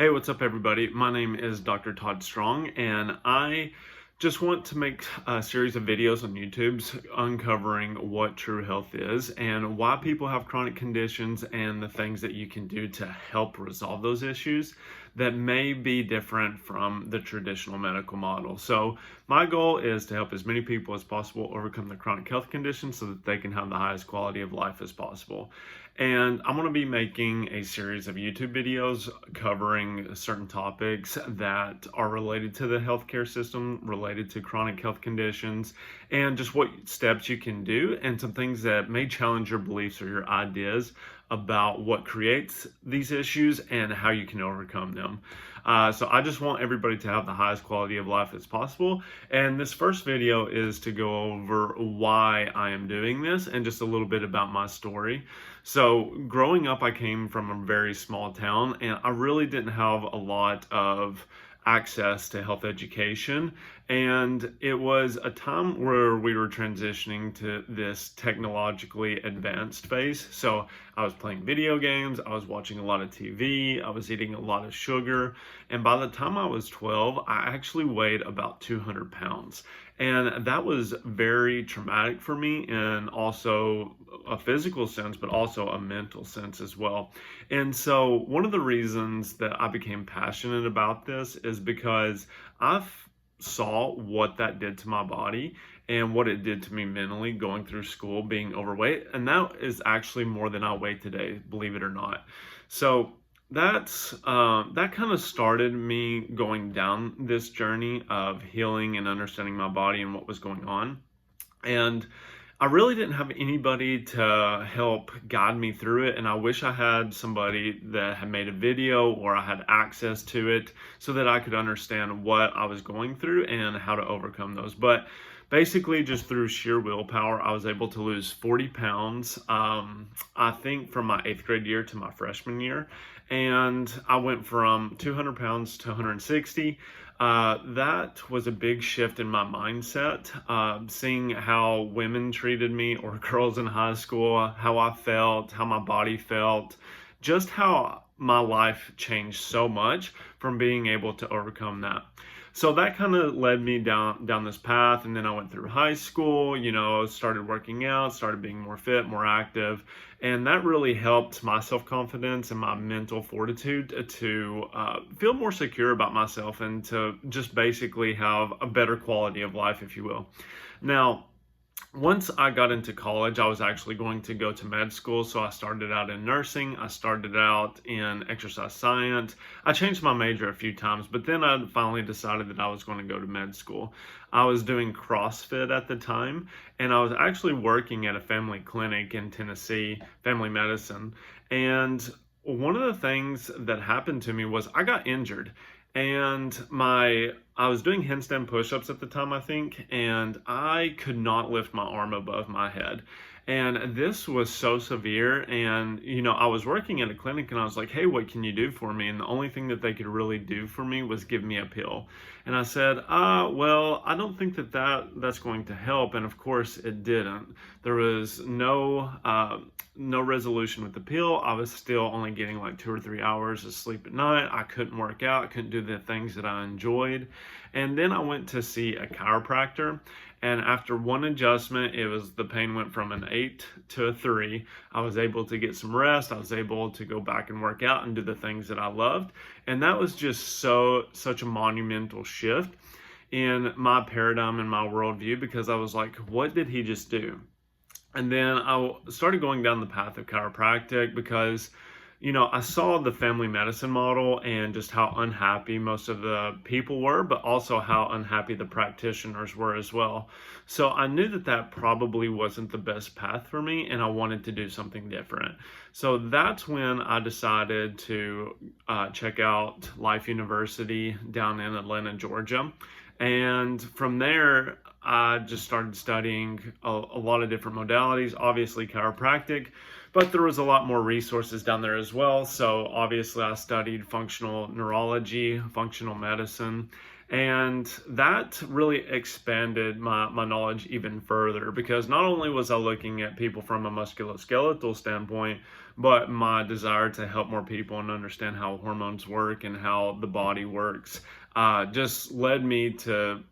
Hey, what's up, everybody? My name is Dr. Todd Strong, and I just want to make a series of videos on YouTube uncovering what true health is and why people have chronic conditions and the things that you can do to help resolve those issues that may be different from the traditional medical model. So, my goal is to help as many people as possible overcome the chronic health conditions so that they can have the highest quality of life as possible. And I'm going to be making a series of YouTube videos covering certain topics that are related to the healthcare system, related to chronic health conditions, and just what steps you can do, and some things that may challenge your beliefs or your ideas about what creates these issues and how you can overcome them. So I just want everybody to have the highest quality of life as possible. And this first video is to go over why I am doing this and just a little bit about my story. So growing up, I came from a very small town and I really didn't have a lot of access to health education, and it was a time where we were transitioning to this technologically advanced phase. So I was playing video games, I was watching a lot of TV, I was eating a lot of sugar, and by the time I was 12 I actually weighed about 200 pounds, and that was very traumatic for me, and also a physical sense but also a mental sense as well. And so one of the reasons that I became passionate about this is because I saw what that did to my body and what it did to me mentally going through school, being overweight. And that is actually more than I weigh today, believe it or not. So that kind of started me going down this journey of healing and understanding my body and what was going on. And I really didn't have anybody to help guide me through it, and I wish I had somebody that had made a video or I had access to it so that I could understand what I was going through and how to overcome those. But basically, just through sheer willpower, I was able to lose 40 pounds, I think from my 8th grade year to my freshman year. And I went from 200 pounds to 160. That was a big shift in my mindset, seeing how women treated me or girls in high school, how I felt, how my body felt, just how my life changed so much from being able to overcome that. So that kind of led me down this path, and then I went through high school, started working out, started being more fit, more active, and that really helped my self-confidence and my mental fortitude to feel more secure about myself and to just basically have a better quality of life, if you will. Now, once I got into college, I was actually going to go to med school. So I started out in nursing. I started out in exercise science. I changed my major a few times, but then I finally decided that I was going to go to med school. I was doing CrossFit at the time, and I was actually working at a family clinic in Tennessee, family medicine. And one of the things that happened to me was I got injured, and I was doing handstand push-ups at the time, I think, and I could not lift my arm above my head. And this was so severe. And, I was working at a clinic and I was like, hey, what can you do for me? And the only thing that they could really do for me was give me a pill. And I said, well, I don't think that's going to help. And of course it didn't. There was no resolution with the pill. I was still only getting like 2 or 3 hours of sleep at night. I couldn't work out. I couldn't do the things that I enjoyed. And then I went to see a chiropractor. And after one adjustment, the pain went from an 8 to a 3. I was able to get some rest. I was able to go back and work out and do the things that I loved. And that was just such a monumental shift in my paradigm and my worldview, because I was like, what did he just do? And then I started going down the path of chiropractic because I saw the family medicine model and just how unhappy most of the people were, but also how unhappy the practitioners were as well. So I knew that probably wasn't the best path for me, and I wanted to do something different. So that's when I decided to check out Life University down in Atlanta, Georgia. And from there, I just started studying a lot of different modalities, obviously chiropractic, but there was a lot more resources down there as well. So obviously I studied functional neurology, functional medicine, and that really expanded my knowledge even further, because not only was I looking at people from a musculoskeletal standpoint, but my desire to help more people and understand how hormones work and how the body works just led me to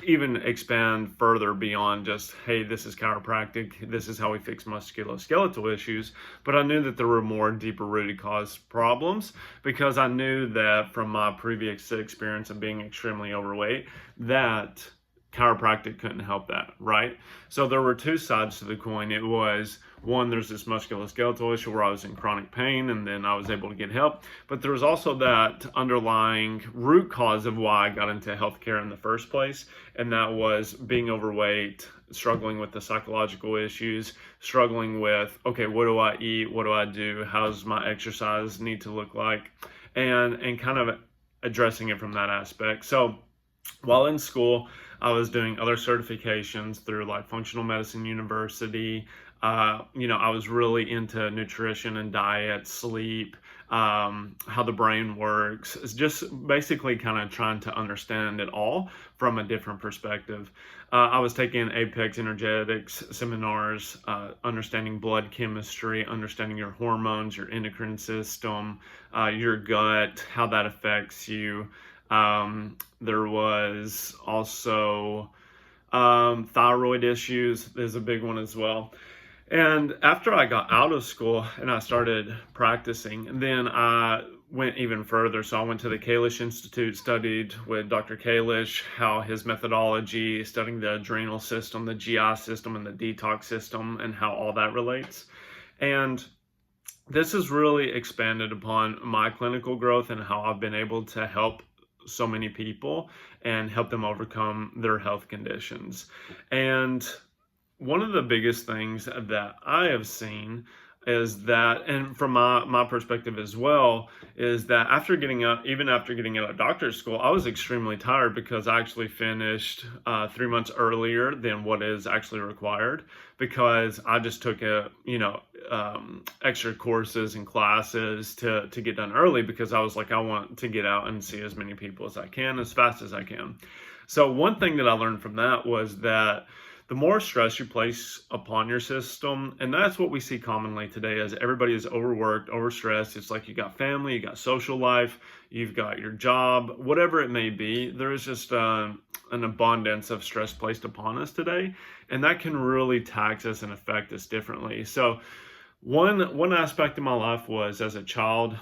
even expand further beyond just, hey, this is chiropractic, this is how we fix musculoskeletal issues. But I knew that there were more deeper rooted cause problems, because I knew that from my previous experience of being extremely overweight, that chiropractic couldn't help that, right? So there were two sides to the coin. It was, one, there's this musculoskeletal issue where I was in chronic pain and then I was able to get help. But there was also that underlying root cause of why I got into healthcare in the first place. And that was being overweight, struggling with the psychological issues, struggling with, okay, what do I eat? What do I do? How does my exercise need to look like? And kind of addressing it from that aspect. So while in school, I was doing other certifications through like Functional Medicine University. I was really into nutrition and diet, sleep, how the brain works. It's just basically kind of trying to understand it all from a different perspective. I was taking Apex Energetics seminars, understanding blood chemistry, understanding your hormones, your endocrine system, your gut, how that affects you. There was also thyroid issues is a big one as well. And after I got out of school and I started practicing, then I went even further. So I went to the Kalish Institute, studied with Dr. Kalish, how his methodology, studying the adrenal system, the GI system, and the detox system, and how all that relates. And this has really expanded upon my clinical growth and how I've been able to help so many people and help them overcome their health conditions. And one of the biggest things that I have seen is that, and from my perspective as well, is that even after getting out of doctor's school, I was extremely tired because I actually finished 3 months earlier than what is actually required, because I just took extra courses and classes to get done early, because I was like, I want to get out and see as many people as I can, as fast as I can. So one thing that I learned from that was that the more stress you place upon your system, and that's what we see commonly today, as everybody is overworked, overstressed. It's like you got family, you got social life, you've got your job, whatever it may be. There is just an abundance of stress placed upon us today, and that can really tax us and affect us differently. So one aspect of my life was, as a child,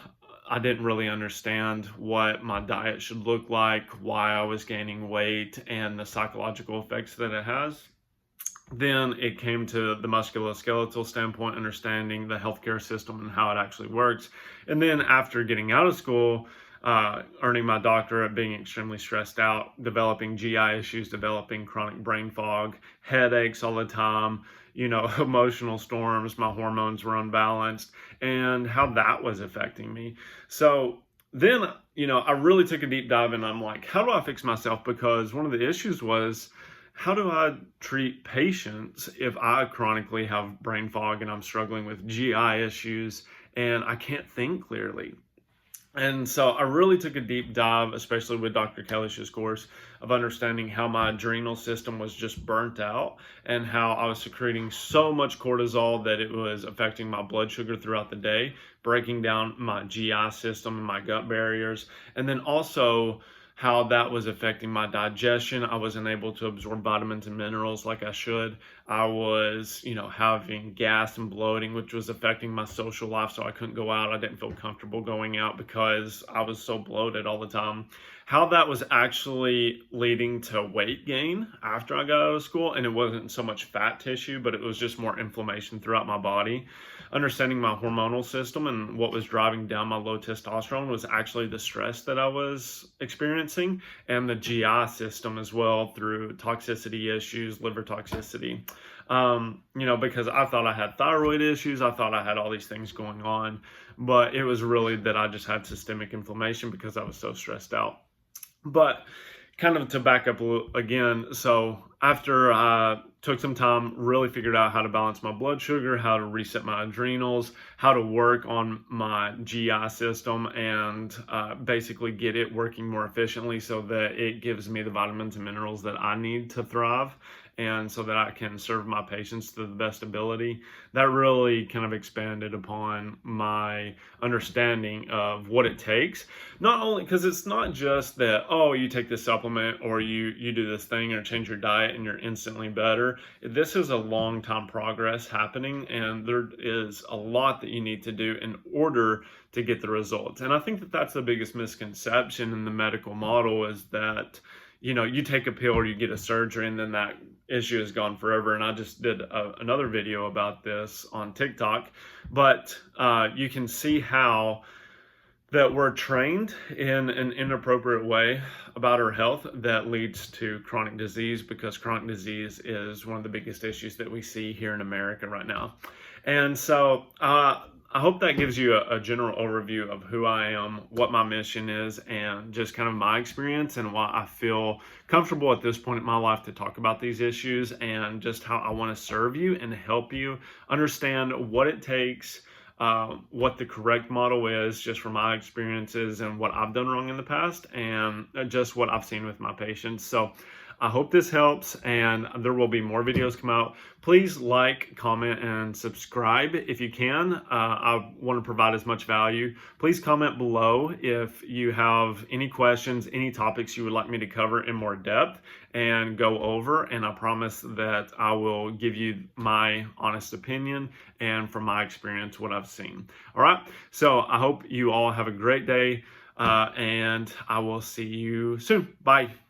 I didn't really understand what my diet should look like, why I was gaining weight, and the psychological effects that it has. Then it came to the musculoskeletal standpoint, understanding the healthcare system and how it actually works. And then after getting out of school, earning my doctorate, being extremely stressed out, developing GI issues, developing chronic brain fog, headaches all the time, emotional storms, my hormones were unbalanced, and how that was affecting me. So then, I really took a deep dive, and I'm like, how do I fix myself? Because one of the issues was, how do I treat patients if I chronically have brain fog and I'm struggling with GI issues and I can't think clearly? And so I really took a deep dive, especially with Dr. Kalish's course, of understanding how my adrenal system was just burnt out and how I was secreting so much cortisol that it was affecting my blood sugar throughout the day, breaking down my GI system and my gut barriers, and then also how that was affecting my digestion. I wasn't able to absorb vitamins and minerals like I should. I was, having gas and bloating, which was affecting my social life. So I couldn't go out. I didn't feel comfortable going out because I was so bloated all the time. How that was actually leading to weight gain after I got out of school. And it wasn't so much fat tissue, but it was just more inflammation throughout my body. Understanding my hormonal system and what was driving down my low testosterone was actually the stress that I was experiencing, and the GI system as well, through toxicity issues, liver toxicity. Because I thought I had thyroid issues, I thought I had all these things going on, but it was really that I just had systemic inflammation because I was so stressed out. But kind of to back up again, so after I took some time, really figured out how to balance my blood sugar, how to reset my adrenals, how to work on my GI system, and basically get it working more efficiently so that it gives me the vitamins and minerals that I need to thrive, and so that I can serve my patients to the best ability. That really kind of expanded upon my understanding of what it takes. Not only because it's not just that, oh, you take this supplement or you do this thing or change your diet and you're instantly better. This is a long time progress happening, and there is a lot that you need to do in order to get the results. And I think that that's the biggest misconception in the medical model, is that you take a pill or you get a surgery and then that issue is gone forever. And I just did another video about this on TikTok, but you can see how that we're trained in an inappropriate way about our health that leads to chronic disease, because chronic disease is one of the biggest issues that we see here in America right now. And so I hope that gives you a general overview of who I am, what my mission is, and just kind of my experience and why I feel comfortable at this point in my life to talk about these issues, and just how I want to serve you and help you understand what it takes, what the correct model is, just from my experiences and what I've done wrong in the past, and just what I've seen with my patients. So I hope this helps, and there will be more videos come out. Please like, comment, and subscribe if you can. I want to provide as much value. Please comment below if you have any questions, any topics you would like me to cover in more depth and go over, and I promise that I will give you my honest opinion and from my experience what I've seen. All right, so I hope you all have a great day, and I will see you soon. Bye.